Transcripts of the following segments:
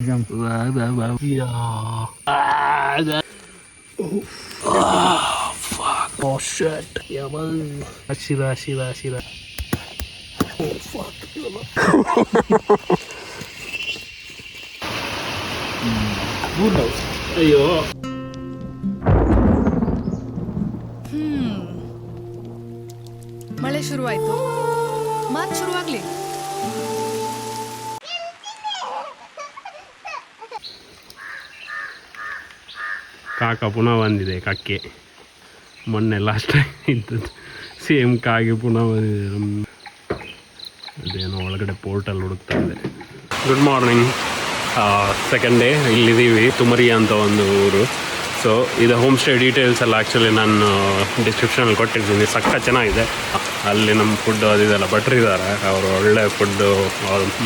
Jump. Yeah. Fuck. Oh shit. Yeah, man. Shira. Oh fuck. Good house. ಅಯ್ಯೋ ಮಳೆ ಶುರುವಾಯ್ತು. ಮಾತು ಶುರುವಾಗ್ಲಿ. ಕಾಕ ಪುನಃ ಬಂದಿದೆ. ಕಕ್ಕೆ ಮೊನ್ನೆ ಲಾಸ್ಟ್ ಟೈಮ್ ಇದ್ದದ್ದು ಸೇಮ್ ಕಾಗೆ ಪುನಃ ಬಂದಿದೆ. ಅದೇನೋ ಒಳಗಡೆ ಪೋರ್ಟಲ್ ಹುಡುಕ್ತಾ ಇದೆ. Good morning. ಸೆಕೆಂಡ್ ಡೇ ಇಲ್ಲಿದ್ದೀವಿ. ತುಮರಿ ಅಂತ ಒಂದು ಊರು. ಸೊ ಇದು ಹೋಮ್ ಸ್ಟೇ ಡೀಟೇಲ್ಸ್ ಎಲ್ಲ ಆ್ಯಕ್ಚುಲಿ ನಾನು ಡಿಸ್ಕ್ರಿಪ್ಷನಲ್ಲಿ ಕೊಟ್ಟಿರ್ತೀನಿ. ಸಕ್ಕ ಚೆನ್ನಾಗಿದೆ. ಅಲ್ಲಿ ನಮ್ಮ ಫುಡ್ಡು ಅದಿದೆಲ್ಲ ಭಟ್ರಿದ್ದಾರೆ. ಅವರು ಒಳ್ಳೆ ಫುಡ್ಡು,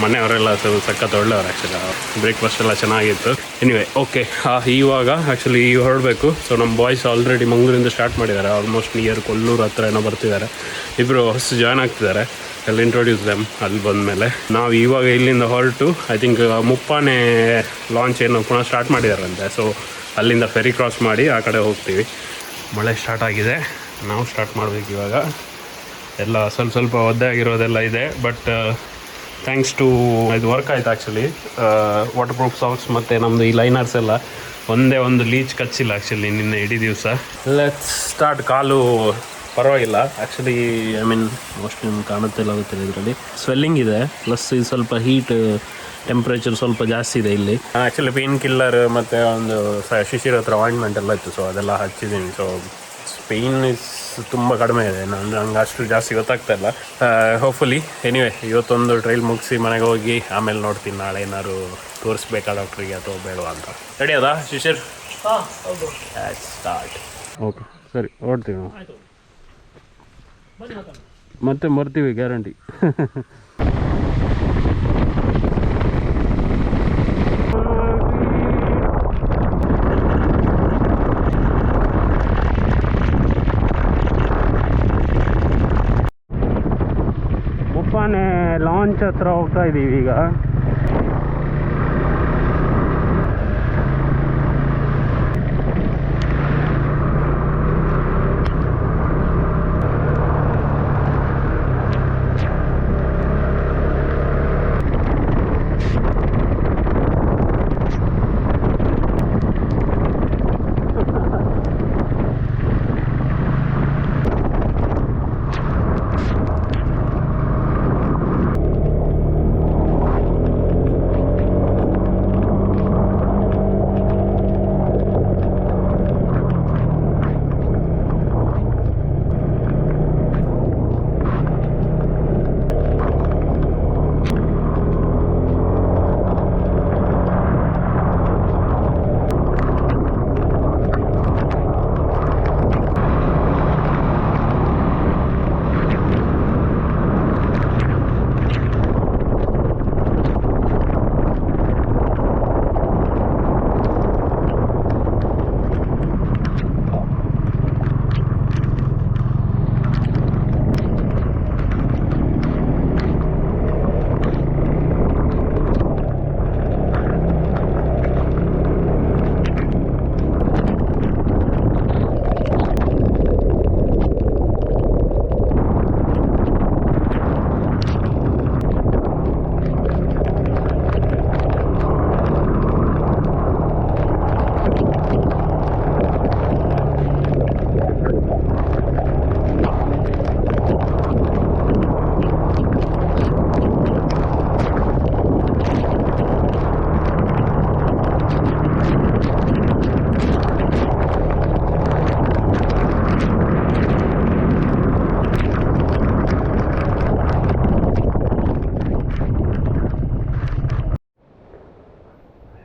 ಮನೆಯವರೆಲ್ಲ ಸಖತ್ ಒಳ್ಳೆಯವ್ರು. ಆ್ಯಕ್ಚುಲಿ ಬ್ರೇಕ್ಫಾಸ್ಟ್ ಎಲ್ಲ ಚೆನ್ನಾಗಿತ್ತು. ಎನಿವೆ ಓಕೆ, ಇವಾಗ ಆ್ಯಕ್ಚುಲಿ ಹೊರಡಬೇಕು. ಸೊ ನಮ್ಮ ಬಾಯ್ಸ್ ಆಲ್ರೆಡಿ ಮಂಗಳೂರಿಂದ ಸ್ಟಾರ್ಟ್ ಮಾಡಿದ್ದಾರೆ. ಆಲ್ಮೋಸ್ಟ್ ನಿಯರ್ ಕೊಲ್ಲೂರು ಹತ್ರ ಏನೋ ಬರ್ತಿದ್ದಾರೆ. ಇಬ್ಬರು ಹೊಸ ಜಾಯ್ನ್ ಆಗ್ತಿದ್ದಾರೆ. ಎಲ್ಲ ಇಂಟ್ರೊಡ್ಯೂಸ್ ದೆಮ್ ಅಲ್ಲಿ ಬಂದಮೇಲೆ. ನಾವು ಇವಾಗ ಇಲ್ಲಿಂದ ಹೊರಟು ಐ ಥಿಂಕ್ ಮುಪ್ಪಾನೆ ಲಾಂಚ್ ಏನೋ ಪುನಃ ಸ್ಟಾರ್ಟ್ ಮಾಡಿದಾರಂತೆ. ಸೊ ಅಲ್ಲಿಂದ ಫೆರಿ ಕ್ರಾಸ್ ಮಾಡಿ ಆ ಕಡೆ ಹೋಗ್ತೀವಿ. ಮಳೆ ಸ್ಟಾರ್ಟ್ ಆಗಿದೆ. ನಾವು ಸ್ಟಾರ್ಟ್ ಮಾಡಬೇಕು ಇವಾಗ. ಎಲ್ಲ ಸ್ವಲ್ಪ ಒದ್ದೆ ಆಗಿರೋದೆಲ್ಲ ಇದೆ. ಬಟ್ ಥ್ಯಾಂಕ್ಸ್ ಟು ಇದು ವರ್ಕ್ ಆಯ್ತು ಆ್ಯಕ್ಚುಲಿ. ವಾಟರ್ ಪ್ರೂಫ್ ಸಾಕ್ಸ್ ಮತ್ತು ನಮ್ಮದು ಈ ಲೈನರ್ಸ್ ಎಲ್ಲ ಒಂದೇ ಒಂದು ಲೀಚ್ ಕಚ್ಚಿಲ್ಲ ಆ್ಯಕ್ಚುಲಿ ನಿನ್ನೆ ಇಡೀ ದಿವಸ. Let's start. ಕಾಲು ಪರವಾಗಿಲ್ಲ ಆ್ಯಕ್ಚುಲಿ. ಐ ಮೀನ್ ಮೋಸ್ಟ್ಲಿ ನಿಮ್ಗೆ ಕಾಣುತ್ತಿಲ್ಲ ಗೊತ್ತಿಲ್ಲ, ಇದರಲ್ಲಿ ಸ್ವೆಲ್ಲಿಂಗ್ ಇದೆ. ಪ್ಲಸ್ ಇದು ಸ್ವಲ್ಪ ಹೀಟ್ ಟೆಂಪ್ರೇಚರ್ ಸ್ವಲ್ಪ ಜಾಸ್ತಿ ಇದೆ ಇಲ್ಲಿ. ಆ್ಯಕ್ಚುಲಿ ಪೇನ್ ಕಿಲ್ಲರ್ ಮತ್ತು ಒಂದು ಶಿಶಿರ ಹತ್ರ ಆಯಿಂಟ್ಮೆಂಟ್ ಎಲ್ಲ ಇತ್ತು. ಸೊ ಅದೆಲ್ಲ ಹಚ್ಚಿದ್ದೀನಿ. ಸೊ ಪೇನ್ ಇಸ್ ತುಂಬ ಕಡಿಮೆ ಇದೆ. ಅಂದರೆ ನಂಗೆ ಅಷ್ಟು ಜಾಸ್ತಿ ಗೊತ್ತಾಗ್ತಾ ಇಲ್ಲ. ಹೋಪ್ಫುಲಿ ಎನಿವೆ ಇವತ್ತೊಂದು ಟ್ರೈಲ್ ಮುಗಿಸಿ ಮನೆಗೆ ಹೋಗಿ ಆಮೇಲೆ ನೋಡ್ತೀನಿ ನಾಳೆ ಏನಾದ್ರು ತೋರಿಸ್ಬೇಕಾ ಡಾಕ್ಟ್ರಿಗೆ ಅಥವಾ ಬೇಡವಾ ಅಂತ. ರೆಡಿ ಅದಾ ಶಿಶಿರ್? ಸ್ಟಾರ್ಟ್. ಓಕೆ ಸರಿ, ಹೊರಡ್ತೀವಿ ನಾವು. ಮತ್ತೆ ಬರ್ತೀವಿ ಗ್ಯಾರಂಟಿ. ಮುಪ್ಪಾನೆ ಲಾಂಚ್ ಹತ್ರ ಹೋಗ್ತಾ ಇದ್ದೀವಿ ಈಗ.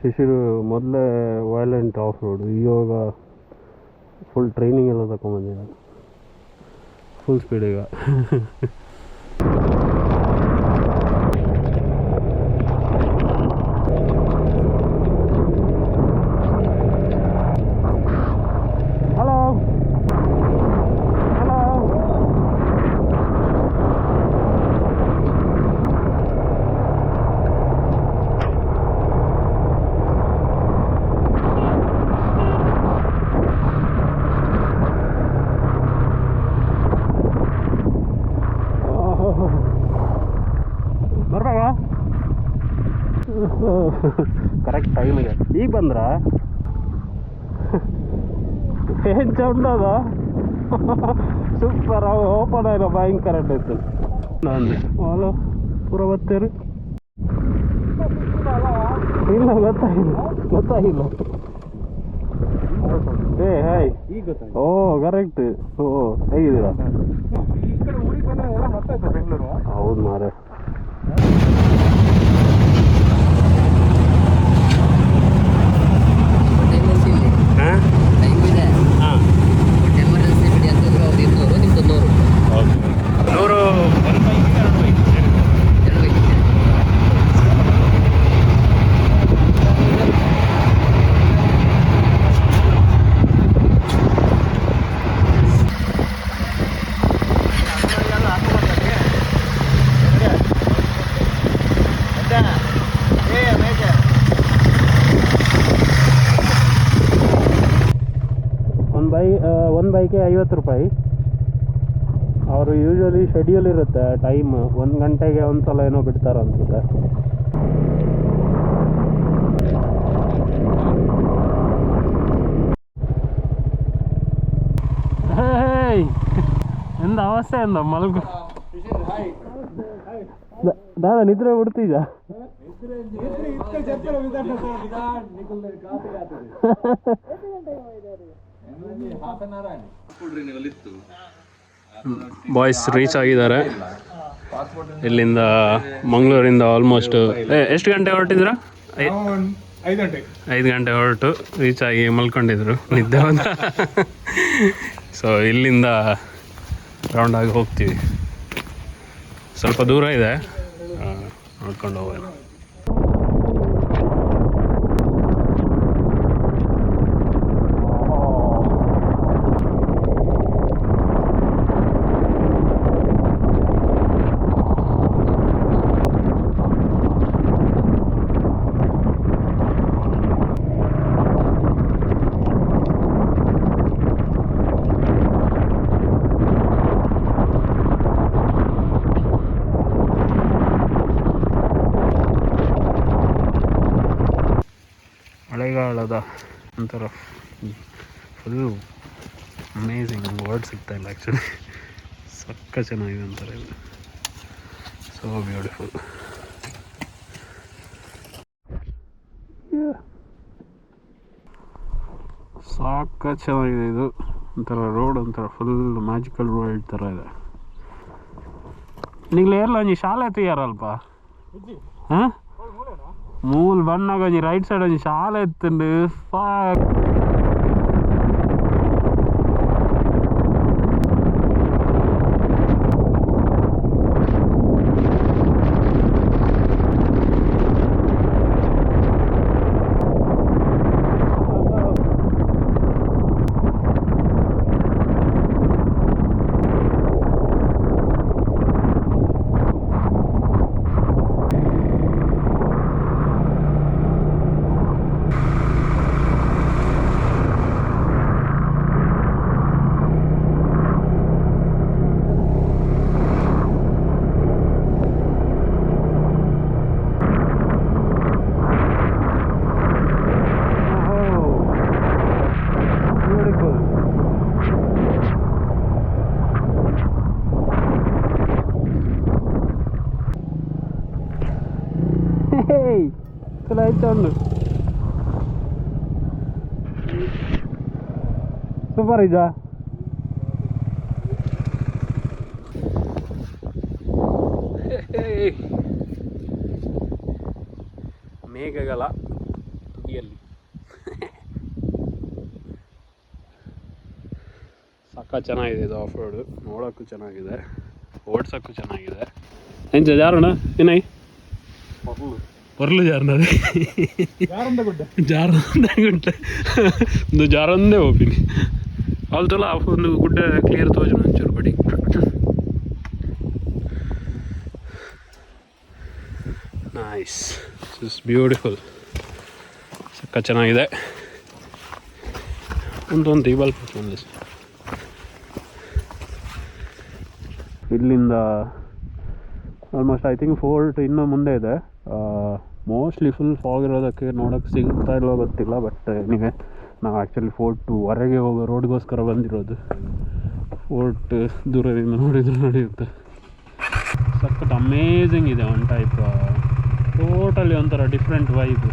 ಶಿಶಿರು ಮೊದಲೇ ವೈಲೆಂಟ್ ಆಫ್ ರೋಡು, ಇವಾಗ ಫುಲ್ ಟ್ರೈನಿಂಗ್ ಎಲ್ಲ ತಗೊಂಬಂದಿಲ್ಲ, ಫುಲ್ ಸ್ಪೀಡ್ ಈಗ. ಕರೆಕ್ಟ್ ಟೈಮಿಗೆ ಈಗ ಬಂದ್ರ ಏನು ಚೌಂಡ್ ಅದ ಸೂಪರ್. ಅವು ಓಪನ್ ಆಯ್ತು ಭಯಂಕರ ಇತ್ತು. ನಾನು ಹಲೋ ಪೂರ ಬತ್ತೇರು ಇಲ್ಲ ಗೊತ್ತಾಗಿಲ್ಲ ಏ ಹಾಯ್ ಓ ಕರೆಕ್ಟ್. ಓ ಹೇಗಿದ್ದೀರಾ? ಹೌದು ಮಾರೆ. ಒಂದು ಬೈಕೆ 50 ರೂಪಾಯಿ. ಅವರು ಯೂಶ್ವಲಿ ಶೆಡ್ಯೂಲ್ ಇರುತ್ತೆ ಟೈಮ್, 1 ಗಂಟೆಗೆ ಒಂದು ಸಲ ಏನೋ ಬಿಡ್ತಾರೆ ಅನ್ಸುತ್ತೆ. ಎಂದ ಅವಸ್ಥೆ ಎಂದ ಮಲಗು ದಾದಾ ನಿದ್ರೆ ಬಿಡ್ತೀಜ ಬಾಯ್ಸ್ ರೀಚ್ ಆಗಿದ್ದಾರೆ. ಇಲ್ಲಿಂದ ಮಂಗಳೂರಿಂದ ಆಲ್ಮೋಸ್ಟ್ ಎಷ್ಟು ಗಂಟೆ ಹೊರಟಿದ್ರ? 5 ಗಂಟೆ ಹೊರಟು ರೀಚ್ ಆಗಿ ಮಲ್ಕೊಂಡಿದ್ರು ನಿದ್ದೆ ಬಂದ. ಸೊ ಇಲ್ಲಿಂದ ರೌಂಡಾಗಿ ಹೋಗ್ತೀವಿ. ಸ್ವಲ್ಪ ದೂರ ಇದೆ, ನೋಡ್ಕೊಂಡು ಹೋಗೋಣ. ಮಳೆಗಾಲದ ಒಂಥರ ಫುಲ್ಲು ಅಮೇಝಿಂಗ್, ವರ್ಡ್ ಸಿಗ್ತಾ ಇಲ್ಲ ಆ್ಯಕ್ಚುಲಿ. ಸಕ್ಕ ಚೆನ್ನಾಗಿದೆ ಅಂತಾರೆ ಇದು, ಸೋ ಬ್ಯೂಟಿಫುಲ್. ಸಾಕ ಚೆನ್ನಾಗಿದೆ ಇದು. ಒಂಥರ ರೋಡ್ ಒಂಥರ ಫುಲ್ ಮ್ಯಾಜಿಕಲ್ ವರ್ಲ್ಡ್ ಥರ ಇದೆ. ನಿಗ್ಲೇರ್ಲ ಒಂಜಿ ಶಾಲೆ ತಯಾರಲ್ಪ ಹಾಂ ಮೂಲ್ ಬಣ್ಣಾಗ ಒಂಜಿ ರೈಟ್ ಸೈಡ್ ಒಂಜಿ ಶಾಲೆ ಎತ್ತುಂಡು. ಚಲೋ ಆಯ್ತು ಒಂದು ಸೂಪರ್ ಇದ. ಮೇಘಗಳ ತುದಿಯಲ್ಲಿ ಸಕ್ಕ ಚೆನ್ನಾಗಿದೆ ಇದು. ಆಫ್ ರೋಡು ನೋಡೋಕ್ಕೂ ಚೆನ್ನಾಗಿದೆ, ಓಡ್ಸೋಕ್ಕೂ ಚೆನ್ನಾಗಿದೆ. ಎಂಚ ಜಾರೋಣ ಏನೈ పొరలు జారినది జారందే గుంటే నువ్వు జారందే ఓపెన్ వాళ్ళతో ಒಂದು ಗುಡ್ಡ ಕ್ಲಿಯರ್ ತೋಜು ಒಂಚೂರು ಬಡಿ. ನೈಸ್, ಇಟ್ಸ್ ಬ್ಯೂಟಿಫುಲ್, ಸಕ್ಕ ಚೆನ್ನಾಗಿದೆ. ಒಂದು ದೀಪಾಲ್ ಇಲ್ಲಿಂದ ಆಲ್ಮೋಸ್ಟ್ ಐ ಥಿಂಕ್ ಫೋರ್ಟ್ ಇನ್ನೂ ಮುಂದೆ ಇದೆ. ಮೋಸ್ಟ್ಲಿ ಫುಲ್ ಫಾಗ್ ಇರೋದಕ್ಕೆ ನೋಡೋಕ್ಕೆ ಸಿಗುತ್ತಾ ಇಲ್ಲೋ ಗೊತ್ತಿಲ್ಲ. ಬಟ್ ನೀವೇ ನಾವು ಆ್ಯಕ್ಚುಲಿ ಫೋರ್ಟ್ ಹೊರಗೆ ಹೋಗೋ ರೋಡ್ಗೋಸ್ಕರ ಬಂದಿರೋದು. ಫೋರ್ಟ್ ದೂರದಿಂದ ನೋಡಿದ್ರು ನಡೆಯುತ್ತೆ. ಸಖತ್ ಅಮೇಝಿಂಗ್ ಇದೆ. ಒನ್ ಟೈಪ್ ಟೋಟಲಿ ಒಂಥರ ಡಿಫ್ರೆಂಟ್ ವೈಬ್.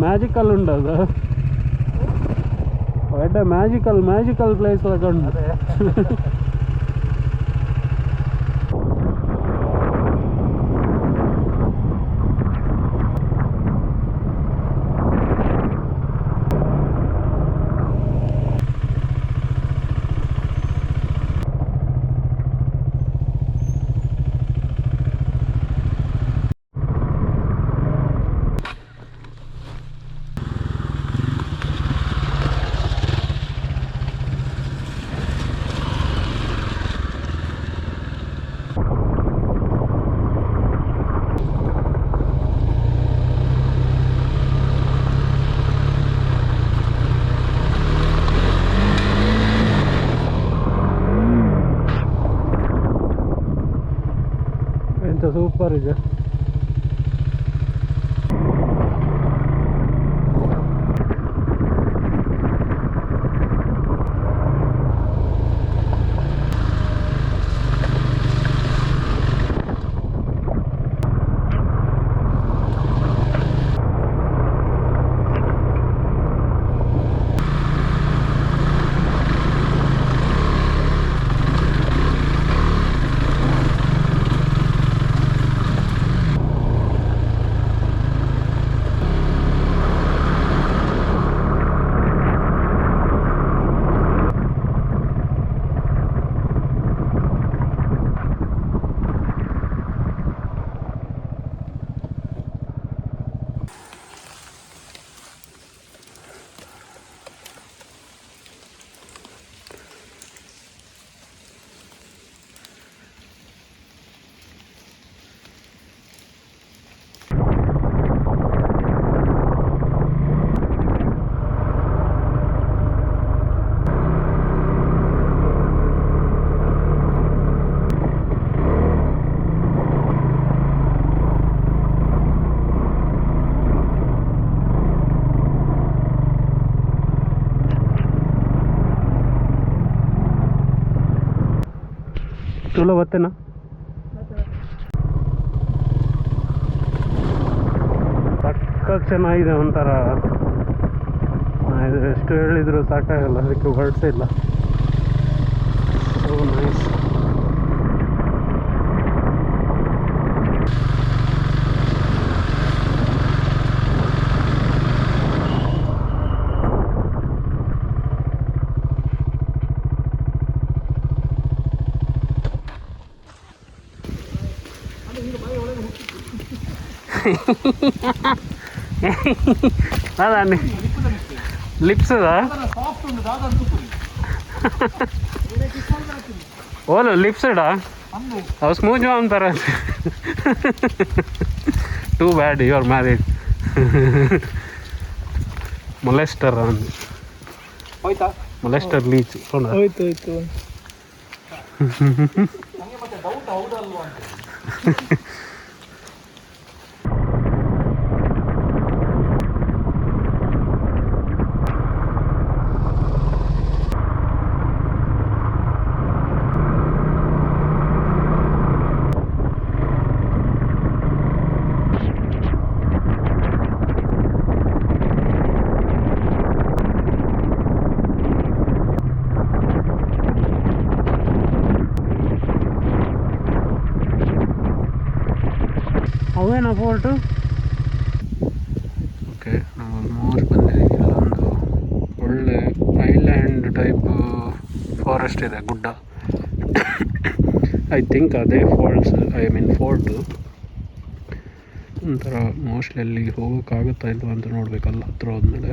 ಮ್ಯಾಜಿಕಲ್ ಉಂಟದು. ಎಡ್ಡೆ ಮ್ಯಾಜಿಕಲ್ ಪ್ಲೇಸ್ ಕಂಡು. ಸೂಪರ್ ಇದೆ. ಚಲೋ ಬತ್ತೇನಾ? ಸಖತ್ ಚೆನ್ನಾಗಿದೆ. ಒಂಥರ ಇದು ಎಷ್ಟು ಹೇಳಿದ್ರು ಸಾಕಾಗಲ್ಲ, ಅದಕ್ಕೆ ವರ್ಡ್ಸೇ ಇಲ್ಲ. So nice. అదా లిప్స్ ఓలు లిప్స్ అవి స్మూత్గా ఉంటారా? Too bad you are married. ಮೊಲೆಸ್ಟರ್ ಹೋಯ್ತಾ? ಮೊಲೆಸ್ಟರ್ ಲೀಚ್ ಹೋಯ್ತು ಹೋಯ್ತು. ಮತ್ತೆ ಡೌಟ್ ಹೌದಲ್ವಾ ಅಂತ. ಅವೇನಾ ಫೋರ್ಟು? ಓಕೆ, ನಾವು ಆಲ್ಮೋಸ್ಟ್ ಬಂದಿದ್ದೀವಿ. ಇಲ್ಲೊಂದು ಒಳ್ಳೆ ಐಲ್ಯಾಂಡ್ ಟೈಪ್ ಫಾರೆಸ್ಟ್ ಇದೆ, ಗುಡ್ಡ. ಐ ಥಿಂಕ್ ಅದೇ ಫಾಲ್ಸ್, ಫೋರ್ಟು. ಒಂಥರ ಮೋಸ್ಟ್ಲಿ ಅಲ್ಲಿ ಹೋಗೋಕ್ಕಾಗುತ್ತಾ ಇಲ್ವಾ ಅಂತ ನೋಡಬೇಕಲ್ಲ ಹತ್ರ ಹೋದ್ಮೇಲೆ.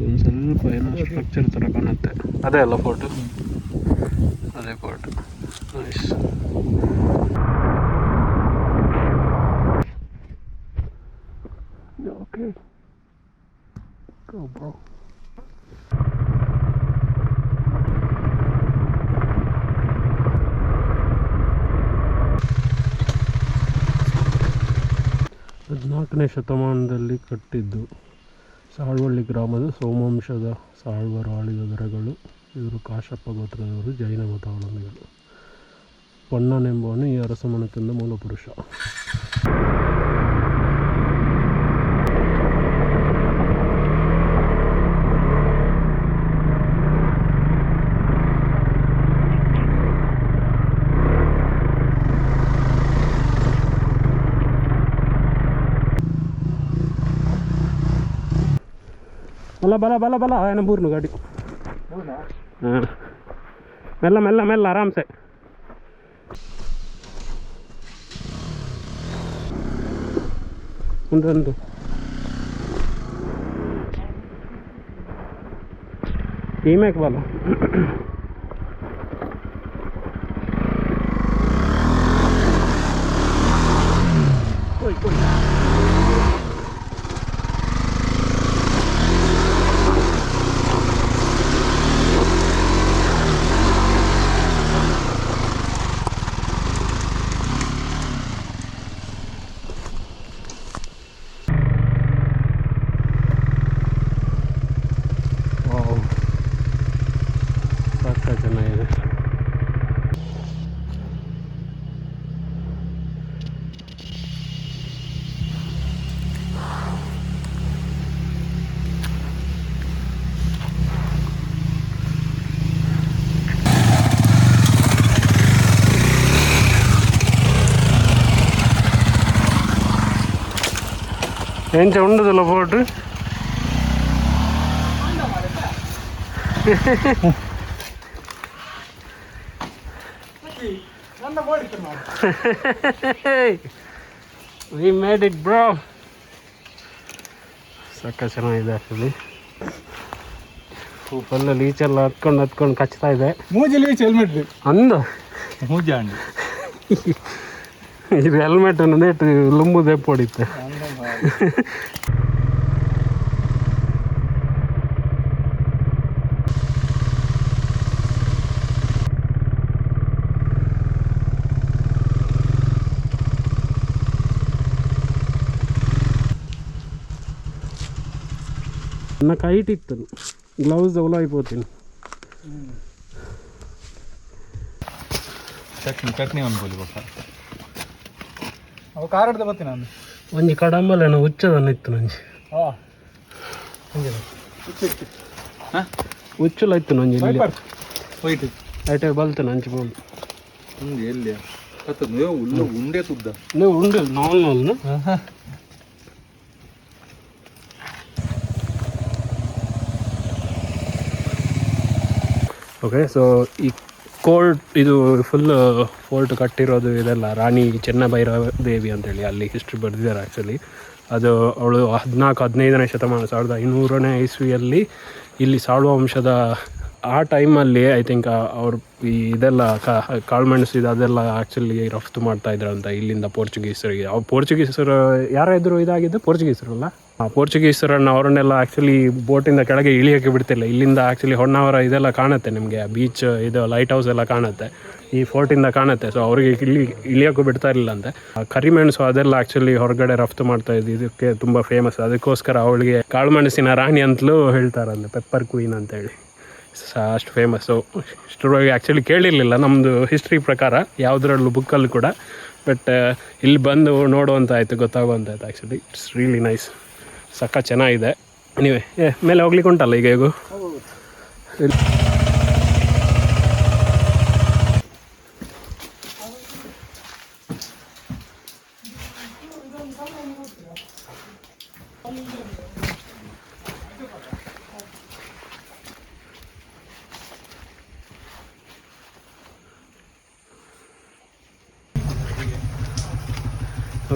ಒಂದು ಸ್ವಲ್ಪ ಏನೋ ಸ್ಟ್ರಕ್ಚರ್ ಥರ ಕಾಣುತ್ತೆ. ಅದೇ ಅಲ್ಲ ಫೋರ್ಟು? ಅದೇ fort. Nice. Okay, go bro. ಹದಿನಾಲ್ಕನೇ ಶತಮಾನದಲ್ಲಿ ಕಟ್ಟಿದ್ದು. ಸಾಳ್ವಳ್ಳಿ ಗ್ರಾಮದ ಸೋಮವಂಶದ ಸಾಳ್ವರು ಆಳಿದ ದೊರೆಗಳು. ಇವರು ಕಾಶ್ಯಪ ಗೋತ್ರದವರು, ಜೈನ ಮತಾವಲಂಬಿಗಳು. ಪೊನ್ನನೆಂಬವನು ಈ ಅರಸಮನೆತನದ ಮೂಲಪುರುಷ. ಬಲ ಏನು ಬೂರ್ನು ಗಾಡಿ. ಹಾಂ, ಮೆಲ್ಲ ಆರಾಮ್ಸೆ. ಒಂದು ಟೀಮೇಕ್ ಬಲ. ಚೆನ್ನಾಗಿದೆ. ఏంచ ఉండదుಲ್ಲ fort. We made it bro. ಸಕ್ಕ ಚೆನ್ನಾಗಿದೆ ಆ್ಯಕ್ಚುಲಿ. ಫುಲ್ಲ ಲೀಚೆಲ್ಲ ಹತ್ಕೊಂಡು ಕಚ್ತಾ ಇದೆ. ಮೂಜಿ ಲೀಚ್ ಹೆಲ್ಮೆಟ್ ಅಂದು ಮೂಜಿ ಅಂಡಿ ಇದು ಹೆಲ್ಮೆಟ್ ಅನ್ನೋದು ಲುಂಬು ದೆಪ್ಪು ಹೊಡಿತೆ. నాకు హైట్ ఇస్తాను, గ్లౌజ్ ఎవరో అయిపోతుంది. ಚಟ್ನಿ ಅನ್ಬೋದು ಗೊತ್ತಾ. ಅವು ಖಾರ ಹಿಡ್ದು ಬರ್ತೀನಿ ನಾನು. ಒಂಜಿ ಕಡಂಬಲೇನು ಹುಚ್ಚದನ್ನು ಇತ್ತು ನಂಜಿ. ಹುಚ್ಚುಲ ಇತ್ತು ನಂಜಿ ವೈಟ್ ಐಟೆ ಬಲ್ತೇನೆ ಅಂಚಿ ಬೋಲ್ ಎಲ್ಲಿ ನೀವು ಉಂಡೆ ತುದ್ದ ನೀವು ಉಂಡೆ ನಾಲ್ನು. ಓಕೆ, ಸೊ ಈ ಕೋರ್ಟ್ ಇದು ಫುಲ್ ಫೋರ್ಟ್ ಕಟ್ಟಿರೋದು ಇದೆಲ್ಲ ರಾಣಿ ಚೆನ್ನಭೈರದೇವಿ ಅಂತೇಳಿ ಅಲ್ಲಿ ಹಿಸ್ಟ್ರಿ ಬರೆದಿದ್ದಾರೆ ಆ್ಯಕ್ಚುಲಿ. ಅದು ಅವಳು 14-15ನೇ ಶತಮಾನ 1500ನೇ ಇಸ್ವಿಯಲ್ಲಿ ಇಲ್ಲಿ ಸಾಳ್ವ ವಂಶದ ಆ ಟೈಮಲ್ಲಿ ಐ ಥಿಂಕ್ ಅವ್ರು ಈ ಇದೆಲ್ಲ ಕಾಳುಮೆಣಸು ಇದು ಅದೆಲ್ಲ ಆ್ಯಕ್ಚುಲಿ ರಫ್ತು ಮಾಡ್ತಾಯಿದ್ರು ಅಂತ ಇಲ್ಲಿಂದ ಪೋರ್ಚುಗೀಸರಿಗೆ. ಅವ್ರು ಪೋರ್ಚುಗೀಸರು ಯಾರಾದರೂ ಇದಾಗಿದ್ದು ಪೋರ್ಚುಗೀಸರಲ್ಲ, ಪೋರ್ಚುಗೀಸರನ್ನು ಅವರನ್ನೆಲ್ಲ ಆ್ಯಕ್ಚುಲಿ ಬೋಟಿಂದ ಕೆಳಗೆ ಇಳಿಯೋಕ್ಕೆ ಬಿಡ್ತಿಲ್ಲ. ಇಲ್ಲಿಂದ ಆ್ಯಕ್ಚುಲಿ ಹೊನ್ನಾವರ ಇದೆಲ್ಲ ಕಾಣುತ್ತೆ ನಿಮಗೆ, ಬೀಚ್ ಇದು ಲೈಟ್ ಹೌಸ್ ಎಲ್ಲ ಕಾಣುತ್ತೆ, ಈ ಫೋರ್ಟಿಂದ ಕಾಣುತ್ತೆ. ಸೊ ಅವರಿಗೆ ಇಳಿಯೋಕ್ಕೂ ಬಿಡ್ತಾ ಇರಲಿಲ್ಲ ಅಂತೆ. ಕರಿಮೆಣಸು ಅದೆಲ್ಲ ಆ್ಯಕ್ಚುಲಿ ಹೊರಗಡೆ ರಫ್ತು ಮಾಡ್ತಾಯಿದ್ದು, ಇದಕ್ಕೆ ತುಂಬ ಫೇಮಸ್. ಅದಕ್ಕೋಸ್ಕರ ಅವಳಿಗೆ ಕಾಳುಮೆಣಸಿನ ರಾಣಿ ಅಂತಲೂ ಹೇಳ್ತಾರಂತೆ, ಪೆಪ್ಪರ್ ಕ್ವೀನ್ ಅಂತೇಳಿ. ಅಷ್ಟು ಫೇಮಸ್ಸು. ಇಷ್ಟರೊಳಗೆ ಆ್ಯಕ್ಚುಲಿ ಕೇಳಿರಲಿಲ್ಲ ನಮ್ಮದು ಹಿಸ್ಟ್ರಿ ಪ್ರಕಾರ ಯಾವುದರಲ್ಲೂ ಬುಕ್ಕಲ್ಲೂ ಕೂಡ. ಬಟ್ ಇಲ್ಲಿ ಬಂದು ನೋಡುವಂತ ಆಯಿತು, ಗೊತ್ತಾಗುವಂತಾಯ್ತು. ಆ್ಯಕ್ಚುಲಿ ಇಟ್ಸ್ ರಿಯಲಿ ನೈಸ್, ಸಕ್ಕ ಚೆನ್ನಾಗಿದೆ. ನೀವೇ ಮೇಲೆ ಹೋಗ್ಲಿಕ್ಕೆ ಉಂಟಲ್ಲ ಈಗ ಹೇಗೂ.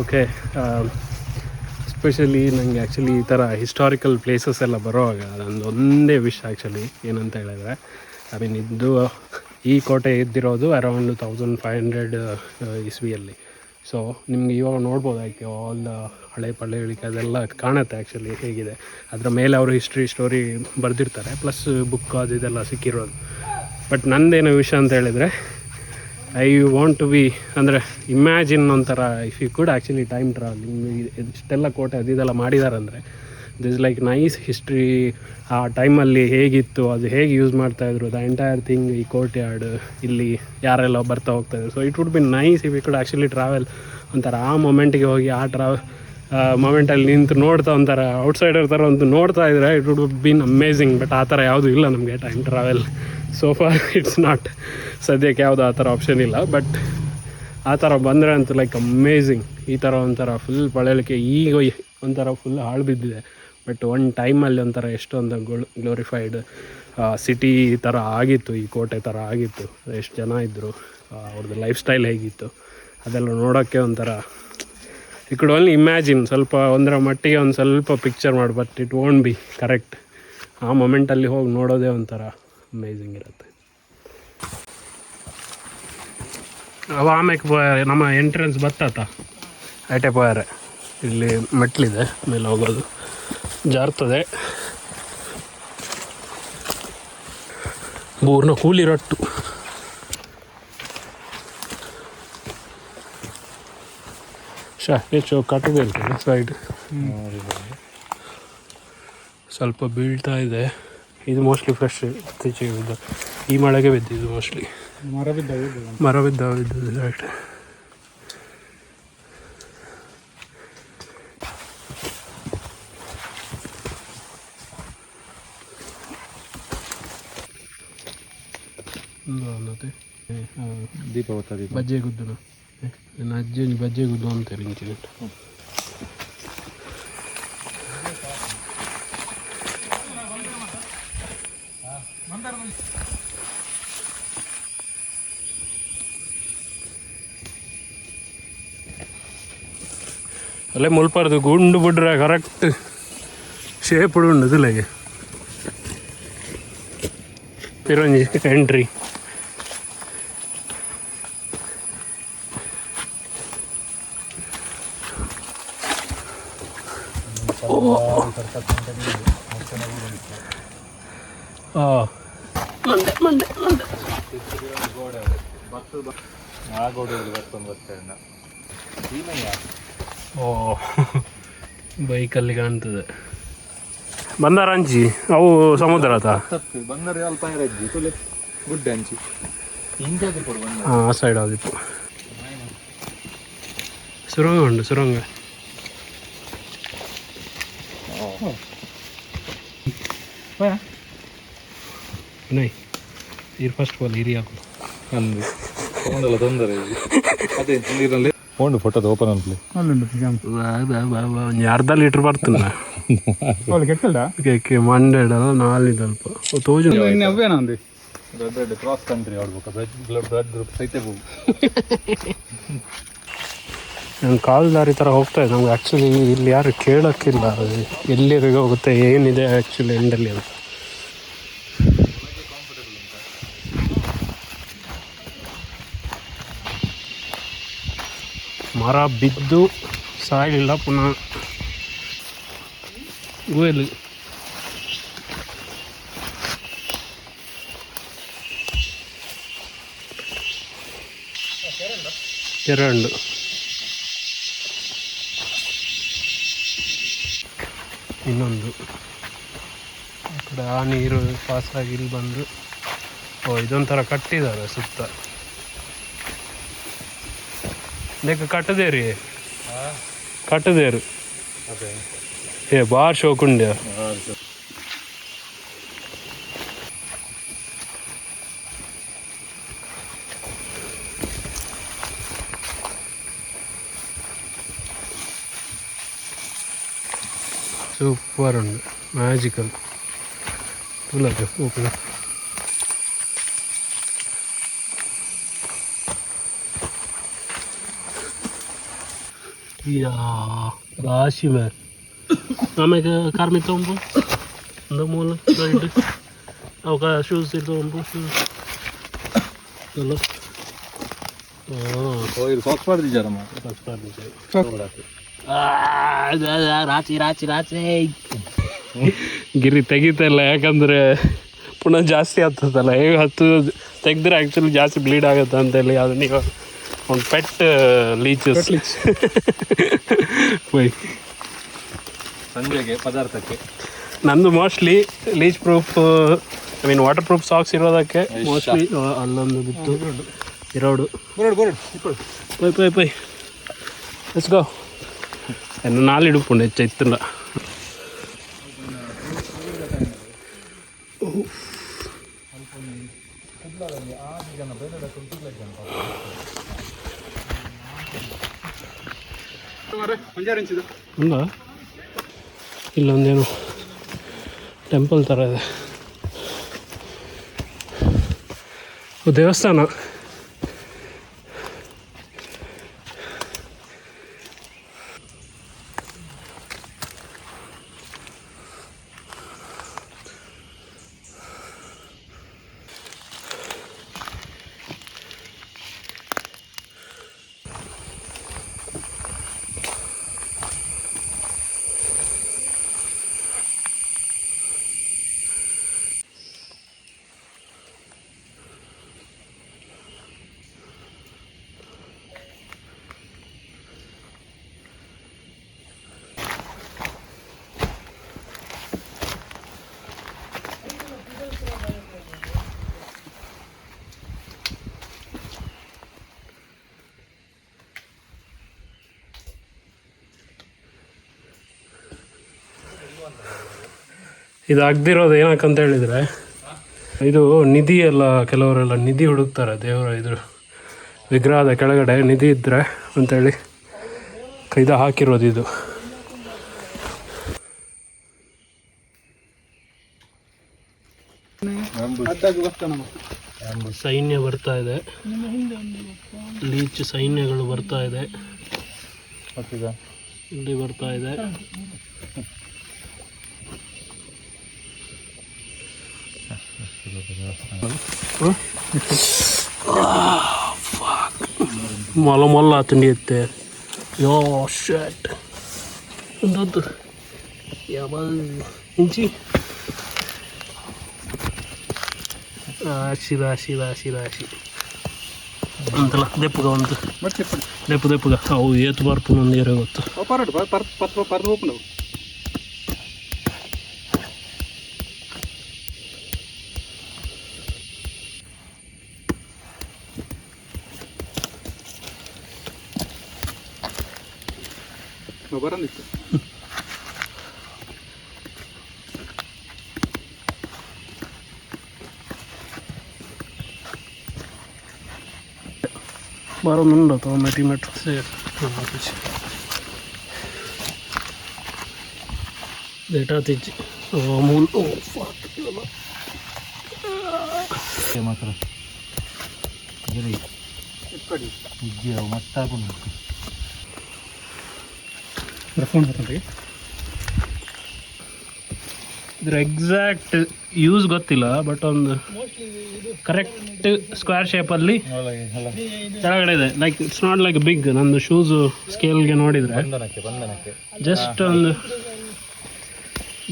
ಓಕೆ, ಎಸ್ಪೆಷಲಿ ನನಗೆ ಆ್ಯಕ್ಚುಲಿ ಈ ಥರ ಹಿಸ್ಟಾರಿಕಲ್ ಪ್ಲೇಸಸ್ ಎಲ್ಲ ಬರೋವಾಗ ಅದೊಂದು ಒಂದೇ ವಿಷ್ ಆ್ಯಕ್ಚುಲಿ ಏನಂತ ಹೇಳಿದ್ರೆ, ಐ ಮೀನ್ ಇದು ಈ ಕೋಟೆ ಇದ್ದಿರೋದು ಅರೌಂಡ್ 1500 ಇಸ್ವಿಯಲ್ಲಿ. ಸೊ ನಿಮ್ಗೆ ಇವಾಗ ನೋಡ್ಬೋದು ಆಯ್ಕೆ ಆಲ್ ಹಳೆ ಪಳೆಗಳಿಕೆ ಅದೆಲ್ಲ ಕಾಣುತ್ತೆ ಆ್ಯಕ್ಚುಲಿ ಹೇಗಿದೆ. ಅದರ ಮೇಲೆ ಅವರು ಹಿಸ್ಟ್ರಿ ಸ್ಟೋರಿ ಬರೆದಿರ್ತಾರೆ, ಪ್ಲಸ್ ಬುಕ್ ಅದು ಇದೆಲ್ಲ ಸಿಕ್ಕಿರೋದು. ಬಟ್ ನಂದೇನು ವಿಷಯ ಅಂತ ಹೇಳಿದರೆ, ಐ ವಾಂಟ್ ಟು ಬಿ ಅಂದರೆ ಇಮ್ಯಾಜಿನ್ ಒಂಥರ if you could actually time travelling ಇಷ್ಟೆಲ್ಲ ಕೋಟೆ ಅದೆಲ್ಲ ಮಾಡಿದ್ದಾರೆ ಅಂದರೆ ದಿಸ್ ಲೈಕ್ ನೈಸ್ ಹಿಸ್ಟ್ರಿ. ಆ ಟೈಮಲ್ಲಿ ಹೇಗಿತ್ತು, ಅದು ಹೇಗೆ ಯೂಸ್ ಮಾಡ್ತಾಯಿದ್ರು, ದ ಎಂಟೈರ್ ಥಿಂಗ್, ಈ ಕೋರ್ಟ್ ಯಾರ್ಡ್, ಇಲ್ಲಿ ಯಾರೆಲ್ಲ ಬರ್ತಾ ಹೋಗ್ತಾಯಿದ್ರು. So it would be nice if you could actually travel ಒಂಥರ ಆ ಮೊಮೆಂಟಿಗೆ ಹೋಗಿ ಆ ಮೊಮೆಂಟಲ್ಲಿ ನಿಂತು ನೋಡ್ತಾ ಒಂಥರ ಔಟ್ಸೈಡರ್ ಥರ ಒಂದು ನೋಡ್ತಾ ಇದ್ದರೆ it would been amazing. But ಆ ಥರ ಯಾವುದೂ ಇಲ್ಲ ನಮಗೆ time travel so for, it's not, ಸದ್ಯಕ್ಕೆ ಯಾವುದೂ ಆ ಥರ ಆಪ್ಷನ್ ಇಲ್ಲ. ಬಟ್ ಆ ಥರ ಬಂದರೆ ಅಂತೂ ಲೈಕ್ ಅಮೇಝಿಂಗ್. ಈ ಥರ ಒಂಥರ ಫುಲ್ ಪಳೆಯಲಿಕೆ ಈಗ ಒಂಥರ ಫುಲ್ ಹಾಳು ಬಿದ್ದಿದೆ, ಬಟ್ ಒನ್ ಟೈಮಲ್ಲಿ ಒಂಥರ ಎಷ್ಟೊಂದು ಗ್ಲೋರಿಫೈಡ್ ಸಿಟಿ ಥರ ಆಗಿತ್ತು, ಈ ಕೋಟೆ ಥರ ಆಗಿತ್ತು. ಎಷ್ಟು ಜನ ಇದ್ದರು, ಅವ್ರದ್ದು ಲೈಫ್ ಸ್ಟೈಲ್ ಹೇಗಿತ್ತು ಅದೆಲ್ಲ ನೋಡೋಕ್ಕೆ ಒಂಥರ ಯು ಕುಡ್ ಓನ್ಲಿ ಇಮ್ಯಾಜಿನ್. ಸ್ವಲ್ಪ ಒಂದರ ಮಟ್ಟಿಗೆ ಒಂದು ಸ್ವಲ್ಪ ಪಿಕ್ಚರ್ ಮಾಡಿ, but it won't be correct. ಆ ಮೊಮೆಂಟಲ್ಲಿ ಹೋಗಿ ನೋಡೋದೇ ಒಂಥರ ಅಮೇಝಿಂಗ್ ಇರುತ್ತೆ. ಆಮೇಲೆ ನಮ್ಮ ಎಂಟ್ರೆನ್ಸ್ ಬತ್ತಾತ ಐಟೆ ಪೋಯಾರೆ, ಇಲ್ಲಿ ಮೆಟ್ಲಿದೆ ಮೇಲೆ ಹೋಗೋದು, ಜಾರ್ತದೆ. ಬೂರ್ನ ಕೂಲಿ ರೊಟ್ಟು ಹೆಚ್ಚು ಕಟ್ಟದೆ ಇರ್ತದೆ ಸೈಡ್, ಸ್ವಲ್ಪ ಬೀಳ್ತಾ ಇದೆ. ಇದು ಮೋಸ್ಟ್ಲಿ ಫ್ರೆಶ್ ಇತ್ತೀಚೆಗೆ ಬಿದ್ದ, ಈ ಮಳೆಗೆ ಬಿದ್ದಿದ್ದು ಮೋಸ್ಟ್ಲಿ, ಮರ ಬಿದ್ದದ್ದು ರೈಟ್. ದೀಪ ಗೊತ್ತಾದ ಬಜ್ಜೆ ಗುದ್ದನ ನನ್ನ ಅಜ್ಜಿ ಬಜ್ಜೆ ಗುದ್ದು ಅಂತಾರೆ ಇನ್ಸಿಡೆಂಟ್. ಅಲ್ಲೇ ಮುಲ್ಪರ್ದು ಗುಂಡು ಬಿಡ್ರೆ ಕರೆಕ್ಟ್ ಶೇಪ್ ಉಂಡು ಇದಿಲ್ಲಗೆ ತಿರುಂಜಿ ಎಂಟ್ರಿ. ಓ ಬೈಕಲ್ಲಿ ಕಾಣ್ತದೆ. ಬಂದಾರ ಅಂಚಿ ಅವು ಸಮುದ್ರ ಆತ ಬಂದರೆ ಅಲ್ಪ ಗುಡ್ಡ ಅಂಚಿ ಹಾಂ ಆ ಸೈಡ್ ಆದಿತ್ತು. ಸುರಂಗ ಉಂಟು, ಸುರಂಗ. ವಿನಯ್ ನೀರು ಫಸ್ಟ್ ಬಾಲ್ ಹಿರಿ ಹಾಕು ಅಂದು ತೊಗೊಂಡಲ್ಲ ತೊಂದರೆ ಅದೇ ನೀರಲ್ಲಿ ಫೋನ್ ಫೋಟೋದ ಓಪನ್ ಅನ್ಲಿ ಅರ್ಧ ಲೀಟ್ರ್ ಬರ್ತಾನೆ ಕೇಕೆ ಮಂಡ್ಯಡ ನಾಲಿದ್ದು ಅಲ್ಪ ತೋಜು ಅವೇನ ಅಂದಿ ದೊಡ್ಡ ಕ್ರಾಸ್ ಕಂಟ್ರಿ ಆಡ್ಬೇಕು ಬ್ಲಡ್ ಗ್ರೂಪ್ ಸೈತೆ ಹೋಗು. ನಾನು ಕಾಲ್ದಾರಿ ಥರ ಹೋಗ್ತಾ ಇದ್ದೆ. ನಮ್ಗೆ ಆ್ಯಕ್ಚುಲಿ ಇಲ್ಲಿ ಯಾರು ಕೇಳೋಕ್ಕಿಲ್ಲ ಎಲ್ಲಿವರೆಗೆ ಹೋಗುತ್ತೆ ಏನಿದೆ ಆ್ಯಕ್ಚುಲಿ ಎಂಡಲ್ಲಿ ಅಂತ. ಮರ ಬಿದ್ದು ಸಾಯಲಿಲ್ಲ, ಪುನಃ ಗುಯಲು ಎರಡು ಇನ್ನೊಂದು ಆ ಕಡೆ ಆ ನೀರು ಪಾಸಾಗಿ ಇಲ್ಲಿ ಬಂದು ಇದೊಂಥರ ಕಟ್ಟಿದ್ದಾರೆ ಸುತ್ತ. ಲೆಕ್ಕ ಕಟ್ಟದೇರಿ ಕಟ್ಟದೇರು ಏ ಬಾರ್ ಶೋಕುಂಡ್ಯ. സൂപ്പർ ഉണ്ട്, മാജിക്കൽ. ഓക്കെ ರಾಶಿ ಮ್ಯಾನ್ ಆಮ್ಯಾಗ ಕಾರ್ಮಿ ತೊಗೊಂಬು ಒಂದು ಮೂಲ ಸೈಡ್ ಅವಕ್ಕ ಶೂಸ್ ತೊಗೊಂಬು ಶೂಸ್ ಎಲ್ಲ. ಸಾಕ್ಸ್ ಮಾಡಿದ್ದಾರಮ್ಮ, ರಾಚಿ ರಾಚಿ ರಾಚಿ ಗಿರಿ ತೆಗಿತಲ್ಲ, ಯಾಕಂದರೆ ಪುನಃ ಜಾಸ್ತಿ ಆಗ್ತದಲ್ಲ. ಹೇಗೆ ಹತ್ತು ತೆಗೆದ್ರೆ ಆ್ಯಕ್ಚುಲಿ ಜಾಸ್ತಿ ಬ್ಲೀಡ್ ಆಗುತ್ತೆ ಅಂತೇಳಿ ಅದನ್ನ ಈಗ ಒಂದು ಪೆಟ್ ಲೀಚಸ್ ಬೈ ಸಂಜೆಗೆ ಪದಾರ್ಥಕ್ಕೆ. ನಂದು mostly leech proof, I mean waterproof socks ಇರೋದಕ್ಕೆ ಮೋಸ್ಟ್ಲಿ ಅಲ್ಲೊಂದು ಬಿತ್ತು ಇರೋಡು. ಪೈ ಪೈ ಪೈ ಲೆಟ್ಸ್ ಗೋ. ಎನ್ನು ನಾಳೆ ಹಿಡ್ಕೊಂಡು ಹೆಚ್ಚಾಯ್ತಲ್ಲ. ಇಲ್ಲ ಇಲ್ಲೊಂದೇನು ಟೆಂಪಲ್ ಥರ ಇದೆ, ದೇವಸ್ಥಾನ. ಇದು ಆಗದಿರೋದು ಏನಕ್ಕಂತ ಹೇಳಿದರೆ, ಇದು ನಿಧಿ ಎಲ್ಲ, ಕೆಲವರೆಲ್ಲ ನಿಧಿ ಹುಡುಕ್ತಾರೆ ದೇವರ ಇದ್ರ ವಿಗ್ರಹದ ಕೆಳಗಡೆ ನಿಧಿ ಇದ್ದರೆ ಅಂತೇಳಿ ಇದು ಹಾಕಿರೋದು. ಇದು ಸೈನ್ಯ ಬರ್ತಾ ಇದೆ, ಲೀಚ್ ಸೈನ್ಯಗಳು ಬರ್ತಾ ಇದೆ, ಇಲ್ಲಿ ಬರ್ತಾ ಇದೆ. ಮೊಲ ಮೊಲ್ಲ ತಿಂಡಿಯುತ್ತೆ. ಯೋ ಶಟ್ ಒಂದು ಯಾವ ಇಂಚಿ ರಾಶಿ ರಾಶಿ ರಾಶಿ ರಾಶಿ ಅಂತಲ್ಲ ದೆಪ್ಪಗ ಒಂದು ದೆಪ್ಪಗ ಅವು ಏತು ಬರ್ಪು ಒಂದು ಏರೋ ಗೊತ್ತು. ಬರಂದಿತ್ತು बारह तो मेटीमेट से डेटा तीज अमूल ಮಾತ್ರ ಮಸ್ತ್ ಹಾಕೊಂಡು ಫೋನ್ ಹಾಕೊಂಡ್ರಿ. ಇದ್ರ ಎಕ್ಸಾಕ್ಟ್ ಯೂಸ್ ಗೊತ್ತಿಲ್ಲ, ಬಟ್ ಒಂದು ಕರೆಕ್ಟ್ ಸ್ಕ್ವೇರ್ ಶೇಪಲ್ಲಿ ಕೆಳಗಡೆ ಇದೆ. Like it's not like big. ನಂದು ಶೂಸು ಸ್ಕೇಲ್ಗೆ ನೋಡಿದರೆ ಜಸ್ಟ್ ಒಂದು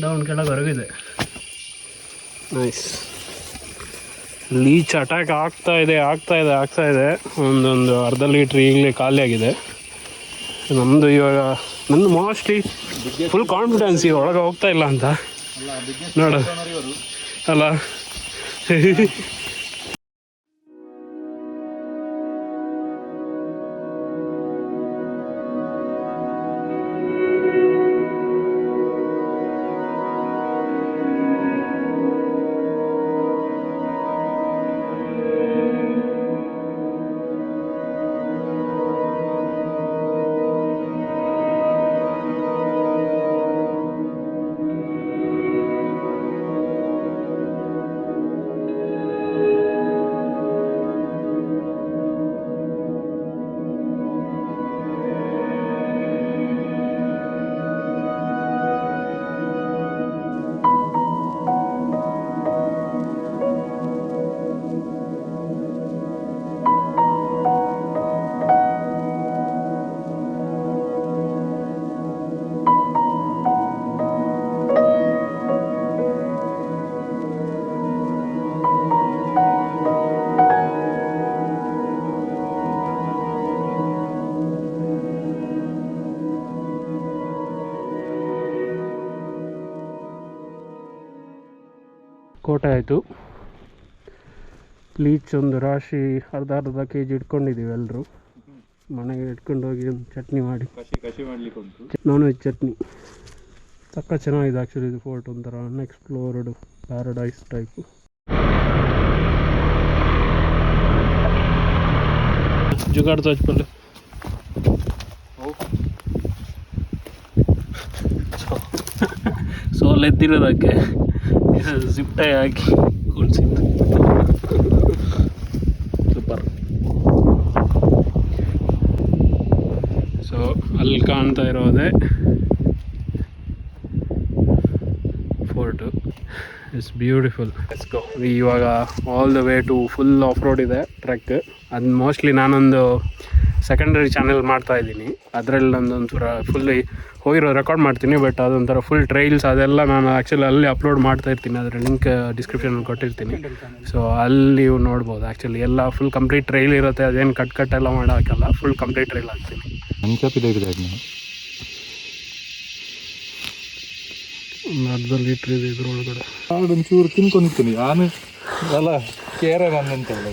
ಡೌನ್ ಕೆಳಗವರೆಗಿದೆ. ನೈಸ್. ಲೀಚ್ ಅಟ್ಯಾಕ್ ಆಗ್ತಾ ಇದೆ. ಒಂದೊಂದು ಅರ್ಧ ಲೀಟ್ರ್ ಈಗಲೇ ಖಾಲಿ ಆಗಿದೆ. ನಮ್ಮದು ಇವಾಗ ನಂದು ಮೋಸ್ಟ್ಲಿ ಫುಲ್ ಕಾನ್ಫಿಡೆನ್ಸ್ ಈಗ ಒಳಗೆ ಹೋಗ್ತಾ ಇಲ್ಲ ಅಂತ ನೋಡು ಅಲ್ಲ. ಕೋಟೆ ಆಯಿತು. ಲೀಚ್ ಒಂದು ರಾಶಿ ಅರ್ಧ ಕೆಜಿ ಇಟ್ಕೊಂಡಿದ್ದೀವಿ ಎಲ್ಲರೂ. ಮನೆಗೆ ಇಟ್ಕೊಂಡು ಹೋಗಿ ಒಂದು ಚಟ್ನಿ ಮಾಡಿ, ಕಷಿ ಮಾಡಲಿಕ್ಕೆ ಉಂಟು. ನಾನ್ ವೆಜ್ ಚಟ್ನಿ ಸಕ್ಕ ಚೆನ್ನಾಗಿದೆ ಆ್ಯಕ್ಚುಲಿ. ಇದು ಫೋರ್ಟ್ ಒಂಥರ ಅನ್ಎಕ್ಸ್ಪ್ಲೋರ್ಡ್ ಪ್ಯಾರಡೈಸ್ ಟೈಪು. ಜುಗಾಡ್ ತೋಚ್ಪಲ್ಲೆ ಸೋಲ್ ಎದ್ದಿರೋದಕ್ಕೆ ಜಿಪ್ಟೈ ಹಾಕಿ ಕುಣಿಸಿದ್ದು. ಸೂಪರ್. ಸೊ ಅಲ್ಲಿ ಕಾಣ್ತಾ ಇರೋದೇ fort. It's beautiful. Let's go. ಇವಾಗ all the way to full off road ಇದೆ ಟ್ರೆಕ್. ಅದು ಮೋಸ್ಟ್ಲಿ ನಾನೊಂದು ಸೆಕೆಂಡರಿ ಚಾನೆಲ್ ಮಾಡ್ತಾಯಿದ್ದೀನಿ. ಅದರಲ್ಲಿ ಒಂದೊಂಥರ ಫುಲ್ಲಿ ಹೋಗಿರೋ ರೆಕಾರ್ಡ್ ಮಾಡ್ತೀನಿ. ಬಟ್ ಅದೊಂಥರ ಫುಲ್ ಟ್ರೈಲ್ಸ್ ಅದೆಲ್ಲ ನಾನು ಆ್ಯಕ್ಚುಲಿ ಅಲ್ಲಿ ಅಪ್ಲೋಡ್ ಮಾಡ್ತಾ ಇರ್ತೀನಿ. ಅದರ ಲಿಂಕ್ ಡಿಸ್ಕ್ರಿಪ್ಷನಲ್ಲಿ ಕೊಟ್ಟಿರ್ತೀನಿ. ಸೊ ಅಲ್ಲಿ ನೀವು ನೋಡ್ಬೋದು. ಆ್ಯಕ್ಚುಲಿ ಎಲ್ಲ ಫುಲ್ ಕಂಪ್ಲೀಟ್ ಟ್ರೈಲ್ ಇರುತ್ತೆ. ಅದೇನು ಕಟ್ ಎಲ್ಲ ಮಾಡೋಕ್ಕಲ್ಲ, ಫುಲ್ ಕಂಪ್ಲೀಟ್ ಟ್ರೈಲ್ ಆಗ್ತೀನಿ. ಒಂದು ಅರ್ಧ ಲೀಟ್ರ್ ಇದೆ ಇದ್ರೊಳಗಡೆ. ಒಂಚೂರು ತಿನ್ಕೊಂಡಿರ್ತೀನಿ ನಾನು ಅಲ್ಲ ಕೇರೆ ಬಂದಂತಲ್ಲ.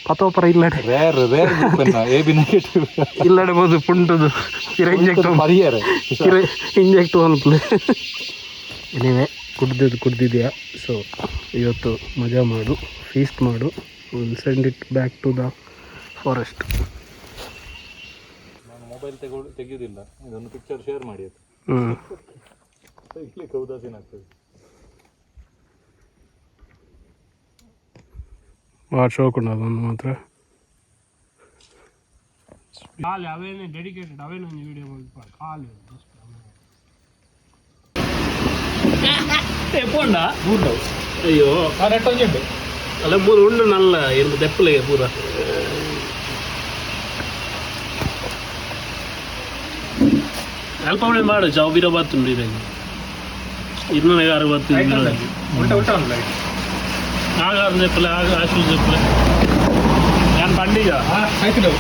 ಪತೋಪರ ಇಲ್ಲಡೆ ಇಲ್ಲಡೆ ಬೋದು ಪುಂಟದು ಇಂಜೆಕ್ಟ್ ಅಲ್ಪಲೆ. ನೀವೇ ಕುಡ್ದಿದ್ಯಾ? ಸೊ ಇವತ್ತು ಮಜಾ ಮಾಡು, ಫೀಸ್ಟ್ ಮಾಡು. Will send it back to the forest. ನಾನು ಮೊಬೈಲ್ ತೆಗೆಯೋದಿಲ್ಲ. ಇದೊಂದು ಪಿಕ್ಚರ್ ಶೇರ್ ಮಾಡಿ. ತೆಗಿಲಿಕ್ಕೆ ಉದಾಸೀನ ಆಗ್ತದೆ. ಭಾಳ ಶೋಕುಂಡ ಅದೊಂದು ಮಾತ್ರ. ಖಾಲಿ ಅವೇನೇ ಡೆಡಿಕೇಟೆಡ್ ಅವೇ ನಾನು ವಿಡಿಯೋ ಮಾಡಿ ಖಾಲಿ ಪೋಂಡ ಮೂರು. ಅಯ್ಯೋ ನೆಟ್ಟೊಂಜುಂಡು ಅಲ್ಲ ಮೂರು ಉಂಡು ನಲ್ಲ ಎಂದು ದೆಪ್ಪಲೆಗೆ ಪೂರ. ಅಲ್ಪ ಅವಳೆ ಮಾಡು ಜಾವ್ ಬೀರ ಬರ್ತುಂಡು ಇರಂಗಿ 260 ಆಗ ದೆಪ್ಪಲೆ ಆಗ ಆಶು ದೆಪ್ಪಲೆ ನಾನು ಬಂಡಿಗ ಆಯ್ತು.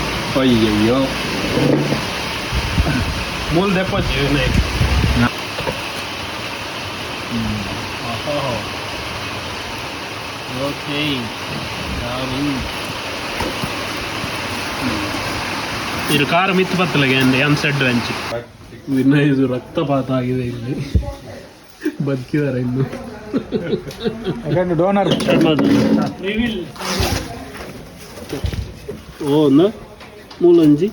ಅಯ್ಯಯ್ಯೋ ಮೂಲ ದೆಪ್ಪಚ್ಚಿ ಓಕೆ. ಇದು ಕಾರು ಮಿತ್ತು ಬತ್ತಲಾಗೆ ಸೆಡ್ ಹಂಚಿ ವಿನಯ್. ಇದು ರಕ್ತಪಾತ ಆಗಿದೆ ಇಲ್ಲಿ. ಬದುಕಿದ್ದಾರೆ ಇನ್ನು. ಡೋನರ್ ಓ ಮೂಲಂಜಿ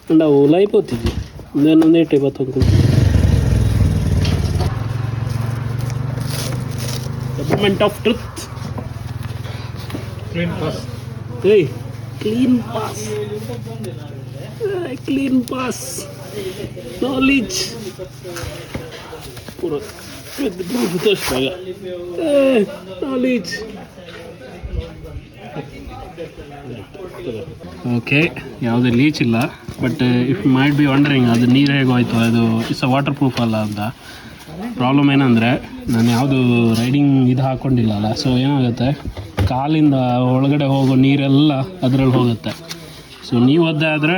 ಅಂಡ ಓ ಲೈಪ್ ಹೊತ್ತಿದ್ವಿ ಒಂದೇ ಟೈಪ್ ಹತ್ತು ಗವರ್ಮೆಂಟ್ ಆಫ್ ಟ್ರುತ್. ಏಯ್ clean pass, clean pass, no leech. ಪೂರ ತೋರಿಸುವಾಗ ನೋ ಲೀಚ್. ಓಕೆ, ಯಾವುದೇ ಲೀಚ್ ಇಲ್ಲ. But if might be wondering ಅದು ನೀರು ಹೇಗೋಯ್ತು, ಅದು ಇಟ್ಸ್ ಅ ವಾಟರ್ ಪ್ರೂಫ್ ಅಲ್ಲ ಅಂತ. ಪ್ರಾಬ್ಲಮ್ ಏನಂದರೆ ನಾನು ಯಾವುದು ರೈಡಿಂಗ್ ಇದು ಹಾಕ್ಕೊಂಡಿಲ್ಲ ಅಲ್ಲ. ಸೊ ಏನಾಗುತ್ತೆ, ಕಾಲಿಂದ ಒಳಗಡೆ ಹೋಗೋ ನೀರೆಲ್ಲ ಅದರಲ್ಲಿ ಹೋಗುತ್ತೆ. ಸೊ ನೀವು ಒದ್ದೆ ಆದರೆ